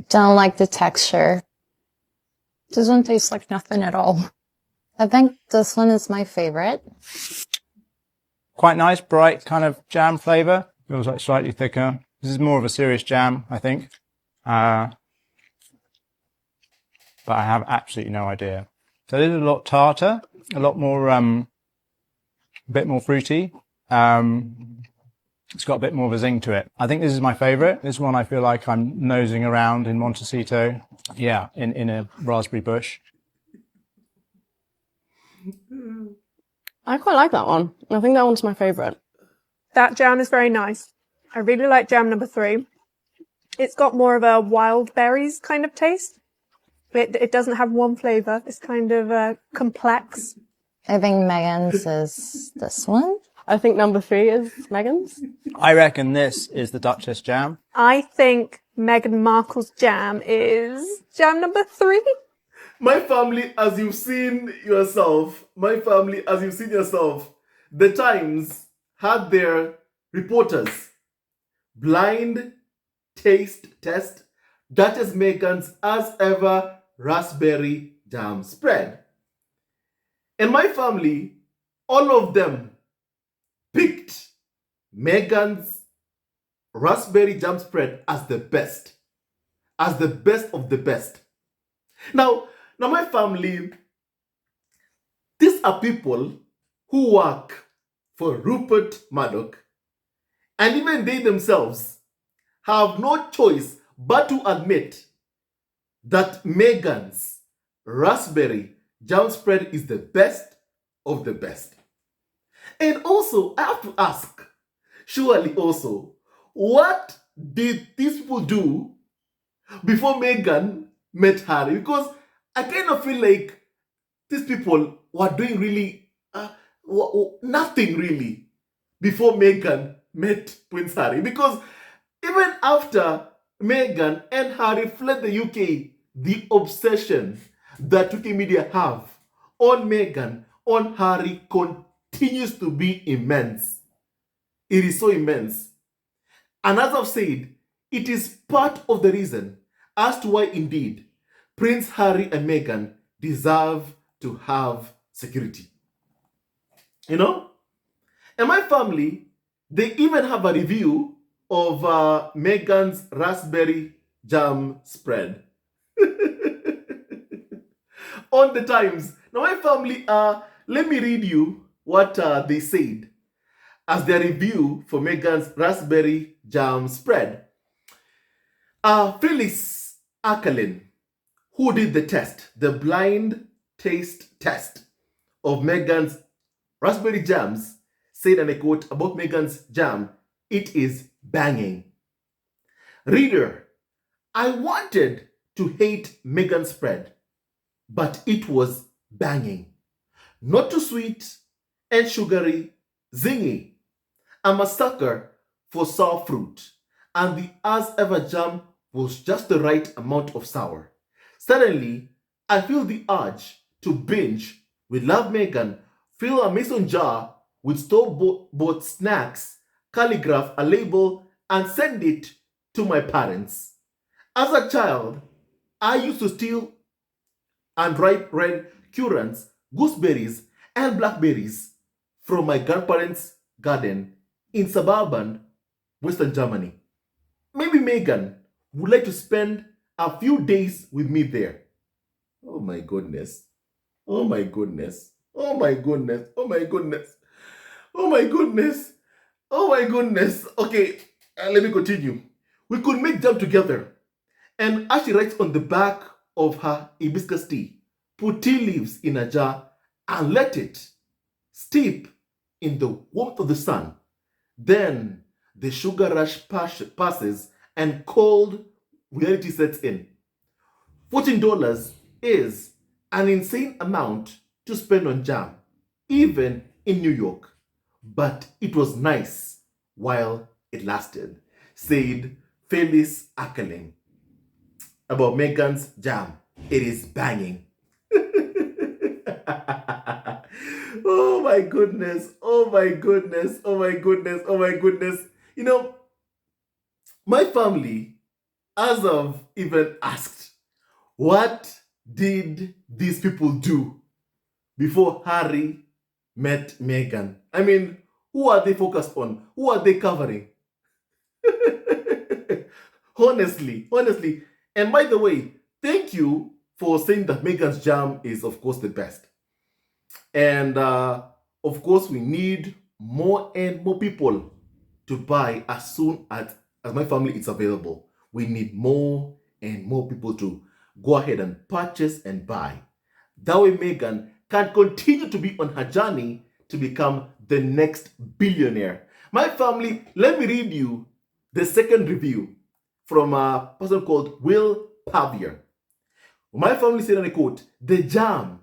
Don't like the texture. Doesn't taste like nothing at all. I think this one is my favorite. Quite nice, bright kind of jam flavour. Feels like slightly thicker. This is more of a serious jam, I think. But I have absolutely no idea. So this is a lot tartar, a lot more, a bit more fruity. It's got a bit more of a zing to it. I think this is my favourite. This one I feel like I'm nosing around in Montecito. Yeah, in a raspberry bush. I quite like that one. I think that one's my favourite. That jam is very nice. I really like jam number 3. It's got more of a wild berries kind of taste. It doesn't have one flavour. It's kind of complex. I think Meghan's is this one. I think number 3 is Meghan's. I reckon this is the Duchess jam. I think Meghan Markle's jam is jam number 3. My family, as you've seen yourself, the Times had their reporters blind taste test Duchess Meghan's as ever raspberry jam spread. In my family, all of them picked Meghan's raspberry jam spread as the best of the best. Now my family, these are people who work for Rupert Murdoch, and even they themselves have no choice but to admit that Meghan's raspberry jam spread is the best of the best. And also, I have to ask, surely also, what did these people do before Meghan met Harry? Because I kind of feel like these people were doing really nothing really before Meghan met Prince Harry. Because even after Meghan and Harry fled the UK, the obsession that UK media have on Meghan, on Harry, continues to be immense. It is so immense. And as I've said, it is part of the reason as to why indeed Prince Harry and Meghan deserve to have security. You know? And my family, they even have a review of Meghan's raspberry jam spread on the Times. Now my family, let me read you what they said as their review for Meghan's raspberry jam spread. Phyllis Ackerlin, who did the test, the blind taste test of Meghan's raspberry jams, said, and I quote, about Meghan's jam, "It is banging." Reader, I wanted to hate Meghan's spread, but it was banging. Not too sweet and sugary, zingy. I'm a sucker for sour fruit, and the as ever jam was just the right amount of sour. Suddenly, I feel the urge to binge with Love Meghan, fill a mason jar with store-bought snacks, calligraph a label, and send it to my parents. As a child, I used to steal and ripe red currants, gooseberries, and blackberries from my grandparents' garden in suburban Western Germany. Maybe Meghan would like to spend a few days with me there. Oh my goodness. Oh my goodness. Oh my goodness. Oh my goodness. Oh my goodness. Oh my goodness. Okay, let me continue. We could make jam together. And as she writes on the back of her hibiscus tea, put tea leaves in a jar and let it steep in the warmth of the sun. Then the sugar rush passes and cold reality sets in. $14 is an insane amount to spend on jam, even in New York. But it was nice while it lasted, said Phyllis Ackerling about Meghan's jam. It is banging. Oh my goodness. Oh my goodness. Oh my goodness. Oh my goodness. You know, my family, Azov even asked, what did these people do before Harry met Meghan? I mean, who are they focused on? Who are they covering? honestly. And by the way, thank you for saying that Meghan's jam is, of course, the best. And of course, we need more and more people to buy as soon as my family is available. We need more and more people to go ahead and purchase and buy. That way, Meghan can continue to be on her journey to become the next billionaire. My family, let me read you the second review from a person called Will Pavier. My family said, and I quote, the jam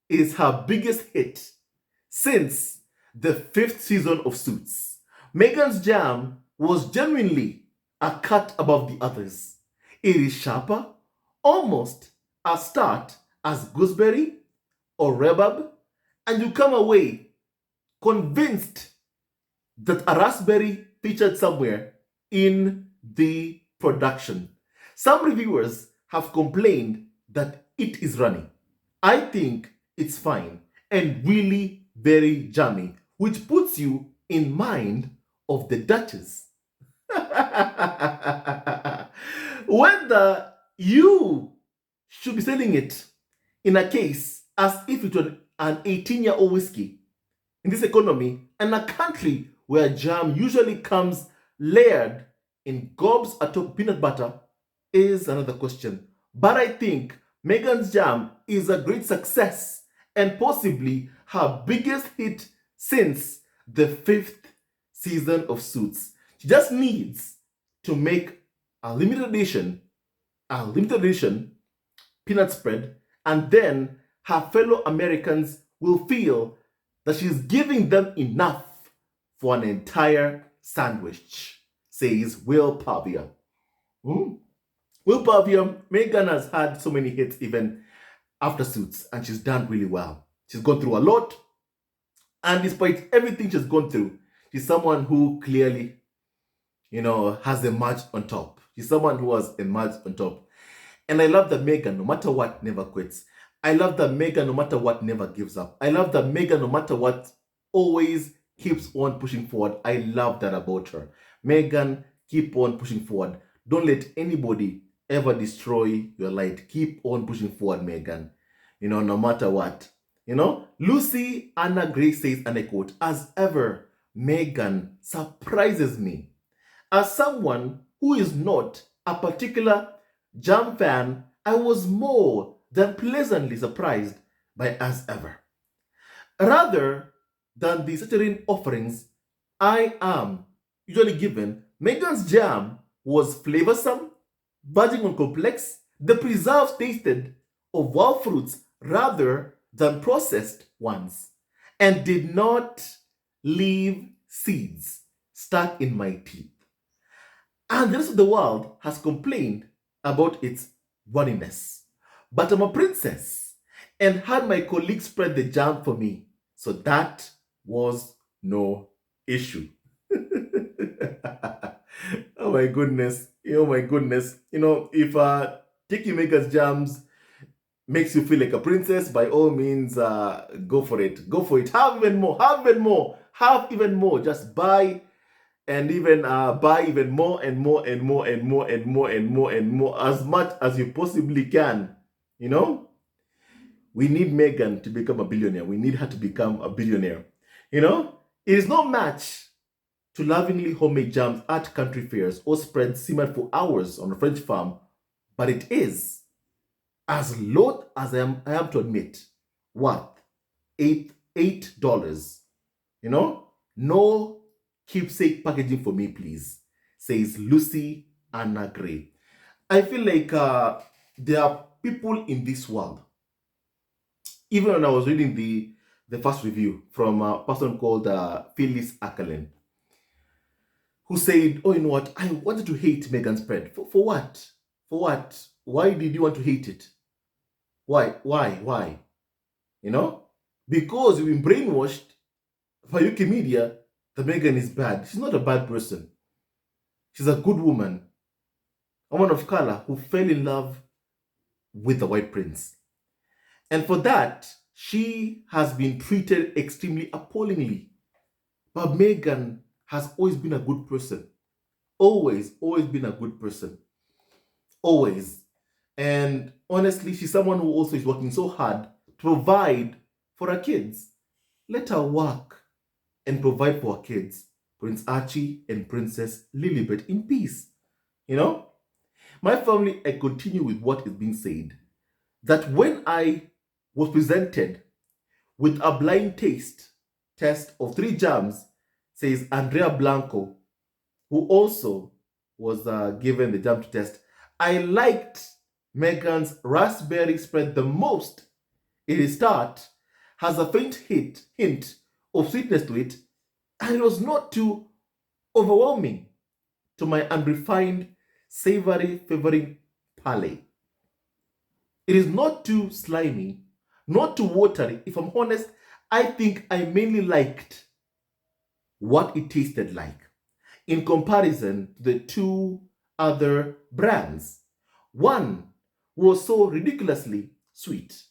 is her biggest hit since the 5th season of Suits. Meghan's jam was genuinely a cut above the others. It is sharper, almost as tart as gooseberry or rhubarb, and you come away convinced that a raspberry featured somewhere in the production. Some reviewers have complained that it is runny. I think it's fine and really very jammy, which puts you in mind of the Duchess. Whether you should be selling it in a case as if it were an 18-year-old whiskey in this economy and a country where jam usually comes layered in gobs atop peanut butter is another question. But I think Meghan's jam is a great success and possibly her biggest hit since the 5th season of Suits. She just needs to make a limited edition peanut spread, and then her fellow Americans will feel that she's giving them enough for an entire sandwich, says Will Pavier. Will Pavier, Meghan has had so many hits even after Suits, and she's done really well. She's gone through a lot, and despite everything she's gone through, she's someone who clearly, has emerged on top. She's someone who has emerged on top. And I love that Meghan, no matter what, never quits. I love that Meghan, no matter what, never gives up. I love that Meghan, no matter what, always keeps on pushing forward. I love that about her. Meghan, keep on pushing forward. Don't let anybody ever destroy your light. Keep on pushing forward, Meghan. No matter what. Lucy Anna Grace says, and I quote, as ever, Meghan surprises me. As someone who is not a particular jam fan, I was more than pleasantly surprised by as ever. Rather than the saccharine offerings I am usually given, Meghan's jam was flavorsome, verging on complex. The preserves tasted of wild fruits rather than processed ones, and did not leave seeds stuck in my teeth. And the rest of the world has complained about its runniness. But I'm a princess and had my colleagues spread the jam for me, so that was no issue. Oh my goodness. If taking Meghan's jams makes you feel like a princess, by all means, go for it. Go for it. Have even more. Just buy and even buy even more and more, as much as you possibly can. We need Meghan to become a billionaire. We need her to become a billionaire. It is no match to lovingly homemade jams at country fairs or spreads simmered for hours on a French farm, but it is, as low as I am to admit, worth $8. No keepsake packaging for me, please, says Lucy Anna Gray. I feel like there are people in this world. Even when I was reading the first review from a person called Phyllis Ackerlin, who said, oh, you know what? I wanted to hate Meghan's spread. For what? For what? Why did you want to hate it? Why? Because you've been brainwashed by UK media that Meghan is bad. She's not a bad person. She's a good woman. a woman of color who fell in love with the white prince. And for that, she has been treated extremely appallingly. But Meghan has always been a good person. Always been a good person. Always. And honestly, she's someone who also is working so hard to provide for her kids. Let her work and provide for her kids, Prince Archie and Princess Lilibet, in peace. You know? My family, I continue with what is being said. That when I was presented with a blind taste test of 3 jams, says Andrea Blanco, who also was given the jam to test, I liked Meghan's raspberry spread the most. It is tart, has a faint hint of sweetness to it, and it was not too overwhelming to my unrefined, savory favoring palate. It is not too slimy, not too watery. If I'm honest, I think I mainly liked what it tasted like in comparison to the 2 other brands. One was so ridiculously sweet.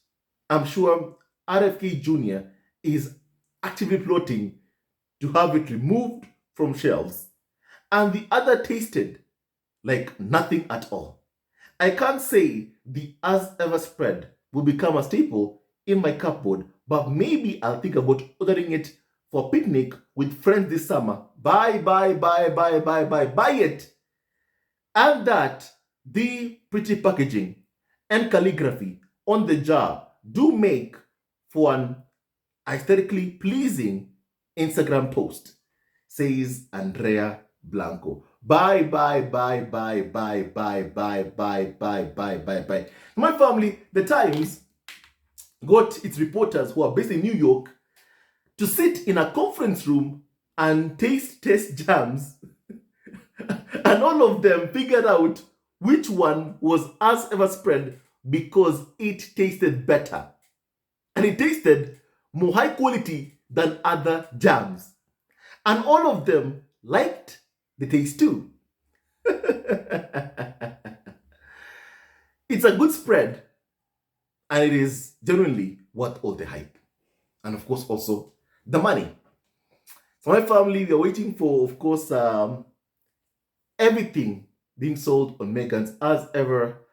I'm sure RFK Jr. is actively plotting to have it removed from shelves. And the other tasted like nothing at all. I can't say the as ever spread will become a staple in my cupboard, but maybe I'll think about ordering it for a picnic with friends this summer. Buy it. And that the pretty packaging and calligraphy on the jar do make for an aesthetically pleasing Instagram post, says Andrea Blanco. Bye. My family, the Times, got its reporters who are based in New York to sit in a conference room and test jams, and all of them figured out which one was as ever spread because it tasted better. And it tasted more high quality than other jams. And all of them liked the taste too. It's a good spread, and it is genuinely worth all the hype. And of course, also the money. So my family, we are waiting for, of course, everything being sold on Meghan's as ever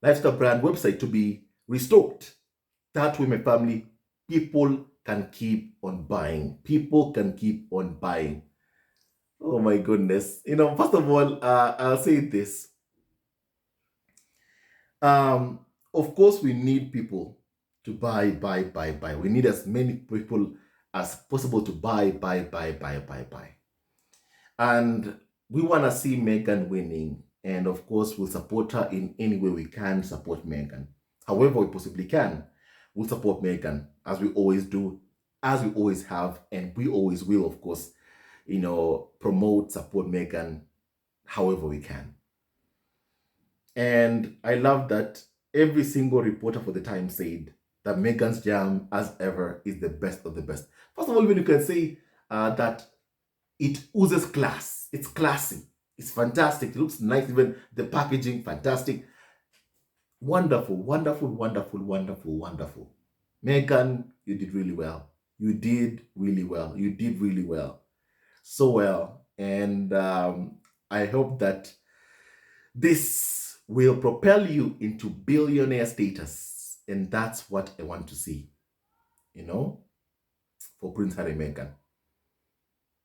lifestyle brand website to be restocked. That way, my family, people can keep on buying. People can keep on buying. Oh my goodness. First of all, I'll say this. Of course, we need people to buy. We need as many people as possible to buy. And we want to see Meghan winning. And of course, we'll support her in any way we can support Meghan. However we possibly can, we'll support Meghan, as we always do, as we always have, and we always will, of course, promote, support Meghan however we can. And I love that every single reporter for the Times said that Meghan's jam, as ever, is the best of the best. First of all, when you can say that it oozes class, it's classy, it's fantastic, it looks nice, even the packaging, fantastic. Wonderful. Meghan, you did really well. You did really well. So well. And I hope that this will propel you into billionaire status. And that's what I want to see, for Prince Harry and Meghan.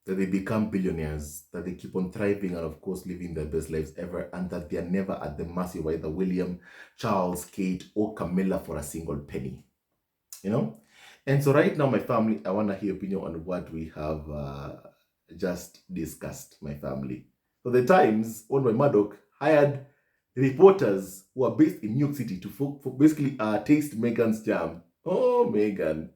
That they become billionaires, that they keep on thriving and, of course, living their best lives ever, and that they are never at the mercy of either William, Charles, Kate, or Camilla for a single penny. And so right now, my family, I want to hear your opinion on what we have just discussed, my family. So the Times, owned by Murdoch, hired reporters who are based in New York City to basically taste Meghan's jam. Oh, Meghan,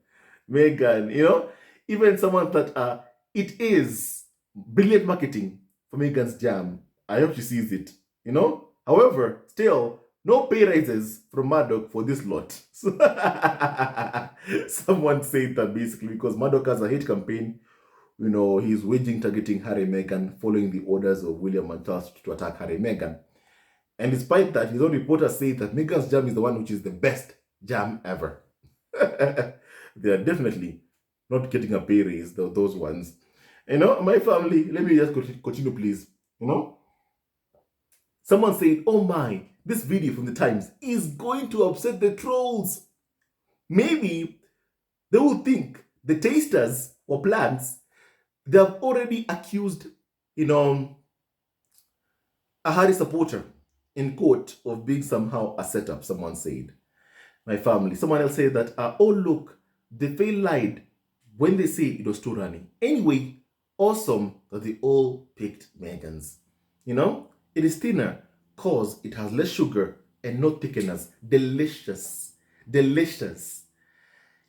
even someone that it is brilliant marketing for Meghan's jam. I hope she sees it, However, still, no pay raises from Murdoch for this lot. Someone said that basically because Murdoch has a hate campaign, he's waging targeting Harry and Meghan following the orders of William and Charles to attack Harry and Meghan. And despite that, his own reporters say that Meghan's jam is the one which is the best jam ever. They are definitely not getting a pay raise, those ones. My family, let me just continue, please. Someone said, oh my, this video from the Times is going to upset the trolls. Maybe they will think the tasters or plants, they have already accused, a Harry supporter in court of being somehow a setup, someone said. My family. Someone else said that, oh, look, they fail lied when they say it was too runny. Anyway, awesome that they all picked Meghan's. It is thinner because it has less sugar and no thickeners. Delicious. Delicious.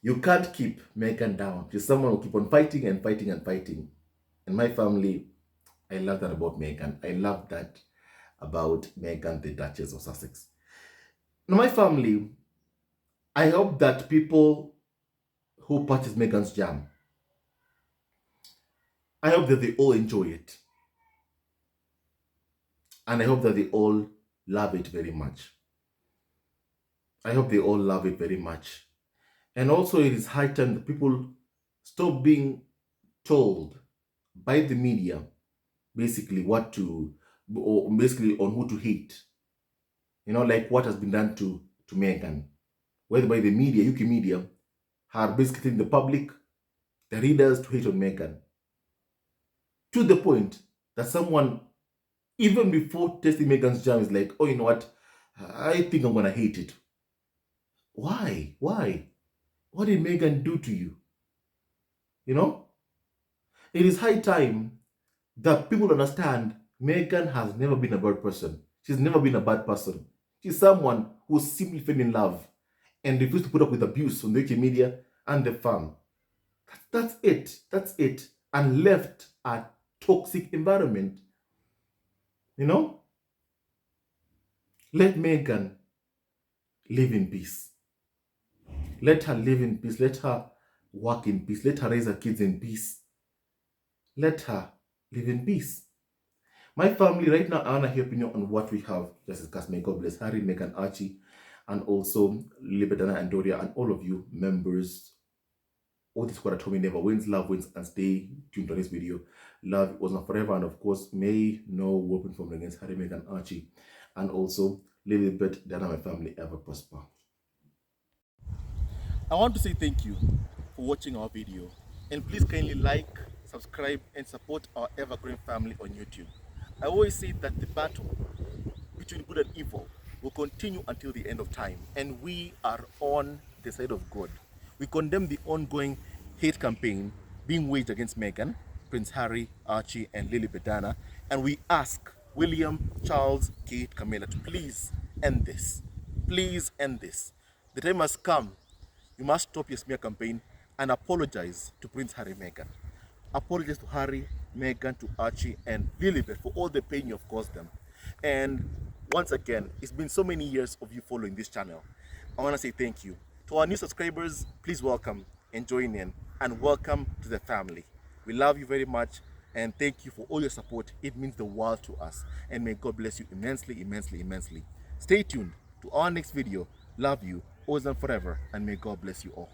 You can't keep Meghan down. She's someone who keep on fighting and fighting and fighting. And my family, I love that about Meghan. I love that about Meghan, the Duchess of Sussex. Now, my family, I hope that people who purchase Meghan's jam, I hope that they all enjoy it. And I hope that they all love it very much. I hope they all love it very much. And also it is high time that people stop being told by the media basically basically on who to hate. Like what has been done to Meghan. Whether by the media, UK media, are basically telling the public, the readers, to hate on Meghan. To the point that someone, even before tasting Meghan's jam, is like, oh, you know what? I think I'm going to hate it. Why? Why? What did Meghan do to you? It is high time that people understand Meghan has never been a bad person. She's never been a bad person. She's someone who simply fell in love and refused to put up with abuse on the UK media and the farm. That's it. That's it. And left a toxic environment. Let Meghan live in peace. Let her live in peace. Let her work in peace. Let her raise her kids in peace. Let her live in peace. My family, right now, I want to hear opinion on what we have just discussed. May God bless Harry, Meghan, Archie, and also Libetana and Doria, and all of you members. All this quarter told me never wins, love wins, and stay tuned on this video. Love was not forever, and of course, may no weapon formed against Harry, Meghan, Archie, and also Lilibet, Dana, my family ever prosper. I want to say thank you for watching our video, and please kindly like, subscribe, and support our ever-growing family on YouTube. I always say that the battle between good and evil will continue until the end of time, and we are on the side of God. We condemn the ongoing hate campaign being waged against Meghan, Prince Harry, Archie, and Lilibet Diana, and we ask William, Charles, Kate, Camilla to please end this. Please end this. The time has come. You must stop your smear campaign and apologize to Prince Harry, Meghan. Apologize to Harry, Meghan, to Archie, and Lilibet for all the pain you have caused them. And once again, it's been so many years of you following this channel. I want to say thank you. To our new subscribers, please welcome and join in, and welcome to the family. We love you very much, and thank you for all your support. It means the world to us, and may God bless you immensely, immensely, immensely. Stay tuned to our next video. Love you, always and forever, and may God bless you all.